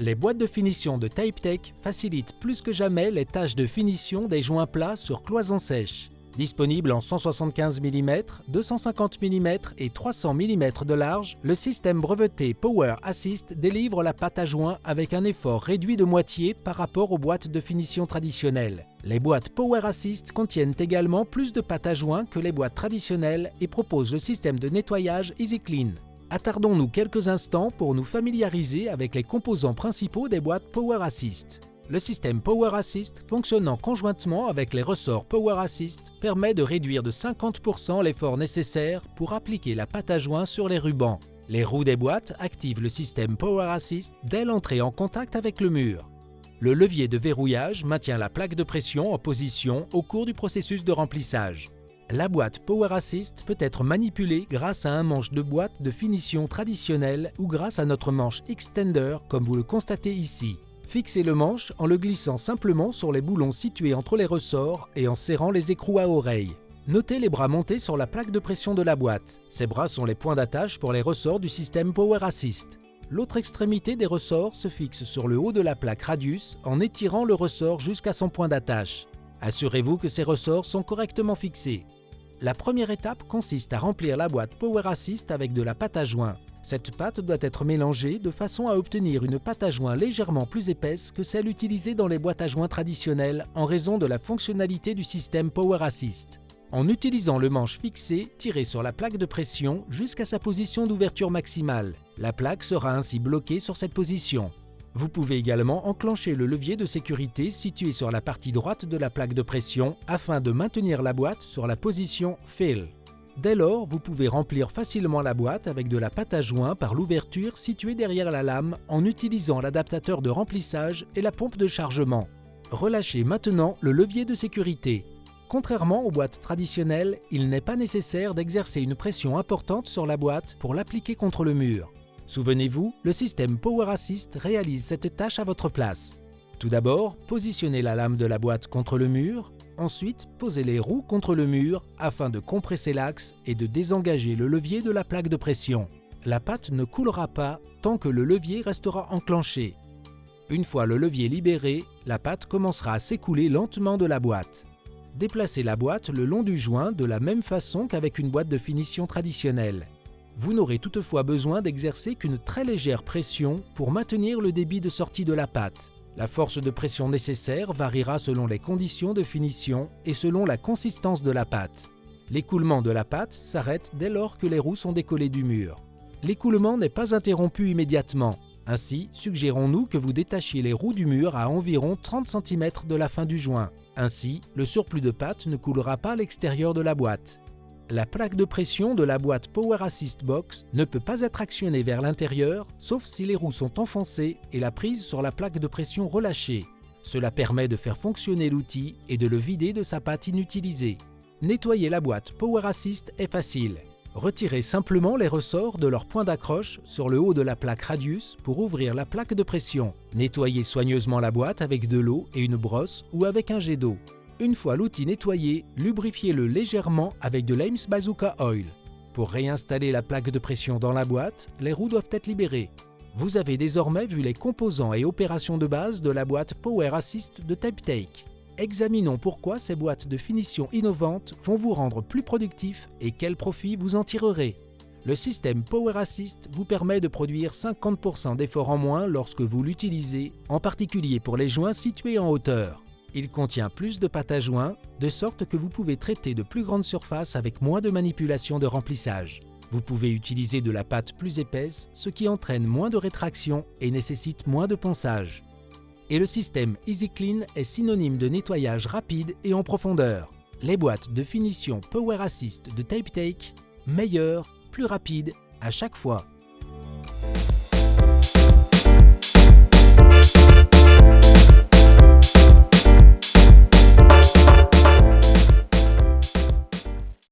Les boîtes de finition de TypeTech facilitent plus que jamais les tâches de finition des joints plats sur cloison sèche. Disponible en 175 mm, 250 mm et 300 mm de large, le système breveté Power Assist délivre la pâte à joint avec un effort réduit de moitié par rapport aux boîtes de finition traditionnelles. Les boîtes Power Assist contiennent également plus de pâte à joint que les boîtes traditionnelles et proposent le système de nettoyage EasyClean. Attardons-nous quelques instants pour nous familiariser avec les composants principaux des boîtes Power Assist. Le système Power Assist, fonctionnant conjointement avec les ressorts Power Assist, permet de réduire de 50% l'effort nécessaire pour appliquer la pâte à joint sur les rubans. Les roues des boîtes activent le système Power Assist dès l'entrée en contact avec le mur. Le levier de verrouillage maintient la plaque de pression en position au cours du processus de remplissage. La boîte Power Assist peut être manipulée grâce à un manche de boîte de finition traditionnelle ou grâce à notre manche Extender comme vous le constatez ici. Fixez le manche en le glissant simplement sur les boulons situés entre les ressorts et en serrant les écrous à oreilles. Notez les bras montés sur la plaque de pression de la boîte. Ces bras sont les points d'attache pour les ressorts du système Power Assist. L'autre extrémité des ressorts se fixe sur le haut de la plaque Radius en étirant le ressort jusqu'à son point d'attache. Assurez-vous que ces ressorts sont correctement fixés. La première étape consiste à remplir la boîte Power Assist avec de la pâte à joint. Cette pâte doit être mélangée de façon à obtenir une pâte à joint légèrement plus épaisse que celle utilisée dans les boîtes à joint traditionnelles en raison de la fonctionnalité du système Power Assist. En utilisant le manche fixé, tirez sur la plaque de pression jusqu'à sa position d'ouverture maximale. La plaque sera ainsi bloquée sur cette position. Vous pouvez également enclencher le levier de sécurité situé sur la partie droite de la plaque de pression afin de maintenir la boîte sur la position Fill. Dès lors, vous pouvez remplir facilement la boîte avec de la pâte à joint par l'ouverture située derrière la lame en utilisant l'adaptateur de remplissage et la pompe de chargement. Relâchez maintenant le levier de sécurité. Contrairement aux boîtes traditionnelles, il n'est pas nécessaire d'exercer une pression importante sur la boîte pour l'appliquer contre le mur. Souvenez-vous, le système Power Assist réalise cette tâche à votre place. Tout d'abord, positionnez la lame de la boîte contre le mur. Ensuite, posez les roues contre le mur afin de compresser l'axe et de désengager le levier de la plaque de pression. La pâte ne coulera pas tant que le levier restera enclenché. Une fois le levier libéré, la pâte commencera à s'écouler lentement de la boîte. Déplacez la boîte le long du joint de la même façon qu'avec une boîte de finition traditionnelle. Vous n'aurez toutefois besoin d'exercer qu'une très légère pression pour maintenir le débit de sortie de la pâte. La force de pression nécessaire variera selon les conditions de finition et selon la consistance de la pâte. L'écoulement de la pâte s'arrête dès lors que les roues sont décollées du mur. L'écoulement n'est pas interrompu immédiatement. Ainsi, suggérons-nous que vous détachiez les roues du mur à environ 30 cm de la fin du joint. Ainsi, le surplus de pâte ne coulera pas à l'extérieur de la boîte. La plaque de pression de la boîte Power Assist Box ne peut pas être actionnée vers l'intérieur, sauf si les roues sont enfoncées et la prise sur la plaque de pression relâchée. Cela permet de faire fonctionner l'outil et de le vider de sa pâte inutilisée. Nettoyer la boîte Power Assist est facile. Retirez simplement les ressorts de leur point d'accroche sur le haut de la plaque Radius pour ouvrir la plaque de pression. Nettoyez soigneusement la boîte avec de l'eau et une brosse ou avec un jet d'eau. Une fois l'outil nettoyé, lubrifiez-le légèrement avec de l'Ames Bazooka Oil. Pour réinstaller la plaque de pression dans la boîte, les roues doivent être libérées. Vous avez désormais vu les composants et opérations de base de la boîte Power Assist de TypeTech. Examinons pourquoi ces boîtes de finition innovantes vont vous rendre plus productif et quel profit vous en tirerez. Le système Power Assist vous permet de produire 50% d'efforts en moins lorsque vous l'utilisez, en particulier pour les joints situés en hauteur. Il contient plus de pâte à joint, de sorte que vous pouvez traiter de plus grandes surfaces avec moins de manipulation de remplissage. Vous pouvez utiliser de la pâte plus épaisse, ce qui entraîne moins de rétraction et nécessite moins de ponçage. Et le système EasyClean est synonyme de nettoyage rapide et en profondeur. Les boîtes de finition Power Assist de TypeTech, meilleures, plus rapides à chaque fois.